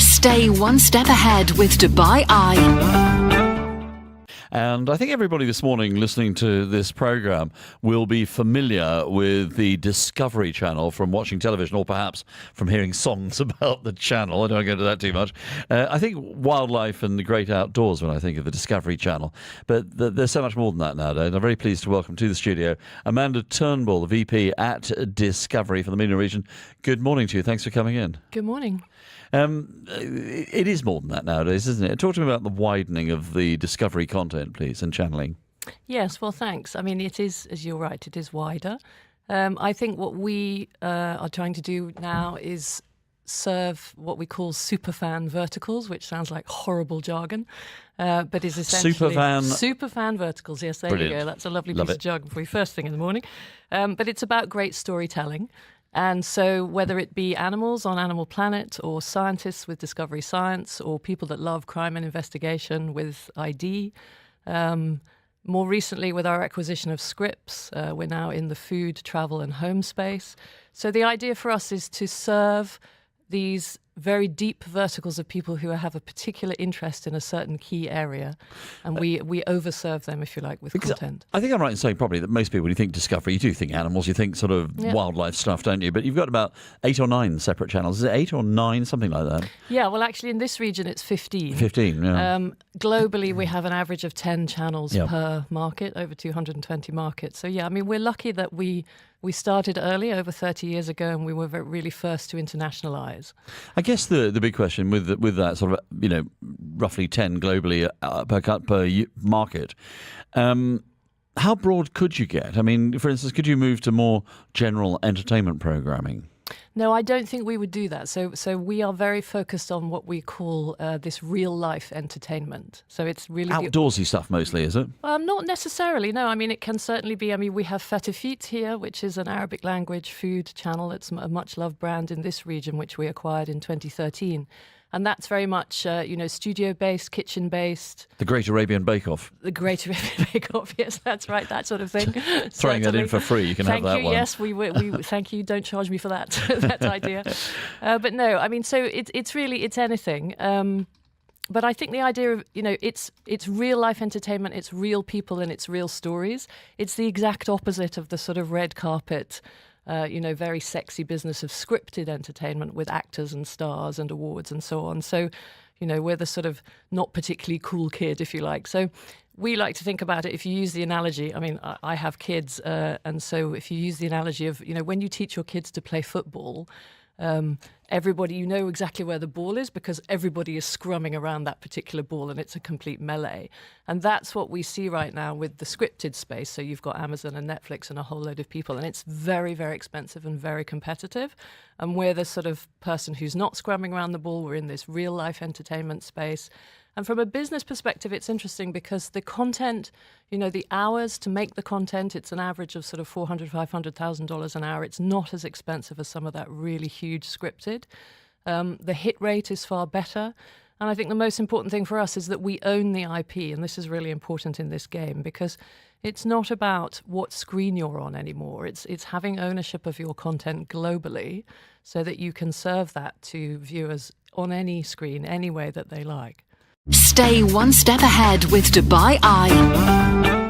Stay one step ahead with Dubai Eye. And I think everybody this morning listening to this programme will be familiar with the Discovery Channel from watching television, or perhaps from hearing songs about the channel. I don't go into that too much. I think wildlife and the great outdoors when I think of the Discovery Channel. But there's so much more than that nowadays. I'm very pleased to welcome to the studio Amanda Turnbull, the VP at Discovery for the MENA region. Good morning to you. Thanks for coming in. Good morning. It is more than that nowadays, isn't it? Talk to me about the widening of the Discovery content, please, and channeling. Yes, well, thanks. I mean, it is, as you're right, it is wider. I think what we are trying to do now is serve what we call superfan verticals, which sounds like horrible jargon, but is essentially superfan verticals. Yes, there Brilliant. You go. That's a lovely piece of jargon for you first thing in the morning. But it's about great storytelling. And so whether it be animals on Animal Planet, or scientists with Discovery Science, or people that love crime and investigation with ID, more recently with our acquisition of Scripps, we're now in the food, travel and home space. So the idea for us is to serve these very deep verticals of people who have a particular interest in a certain key area, and we overserve them, if you like, with content. I think I'm right in saying probably that most people, when you think Discovery, you do think animals, you think sort of wildlife stuff, don't you? But you've got about 8 or 9 separate channels. Is it 8 or 9, something like that? Yeah, well, actually, in this region, it's 15. 15, yeah. Globally, we have an average of 10 channels per market, over 220 markets. So, yeah, I mean, we're lucky that we started early, over 30 years ago, and we were really first to internationalise. I guess the big question with that sort of, roughly 10 globally per market, how broad could you get? I mean, for instance, could you move to more general entertainment programming? No, I don't think we would do that. So we are very focused on what we call this real-life entertainment. So it's really outdoorsy stuff mostly, is it? Not necessarily, no. I mean, it can certainly be. I mean, we have Fatafit here, which is an Arabic language food channel. It's a much-loved brand in this region, which we acquired in 2013. And that's very much, studio-based, kitchen-based. The Great Arabian Bake-Off. The Great Arabian Bake-Off, yes, that's right, that sort of thing. Throwing that in for free, you can have that one. Yes, we thank you, don't charge me for that, that idea. But no, I mean, so it's anything. But I think the idea of, it's real-life entertainment, it's real people and it's real stories. It's the exact opposite of the sort of red carpet, very sexy business of scripted entertainment with actors and stars and awards and so on. So, we're the sort of not particularly cool kid, if you like. So we like to think about it, if you use the analogy, I mean, I have kids, and so if you use the analogy of, when you teach your kids to play football, everybody, exactly where the ball is because everybody is scrumming around that particular ball and it's a complete melee. And that's what we see right now with the scripted space. So you've got Amazon and Netflix and a whole load of people, and it's very, very expensive and very competitive. And we're the sort of person who's not scrumming around the ball. We're in this real life entertainment space. And from a business perspective, it's interesting because the content, the hours to make the content, it's an average of sort of $400,000, $500,000 an hour. It's not as expensive as some of that really huge scripted. The hit rate is far better. And I think the most important thing for us is that we own the IP. And this is really important in this game because it's not about what screen you're on anymore. It's having ownership of your content globally so that you can serve that to viewers on any screen, any way that they like. Stay one step ahead with Dubai Eye.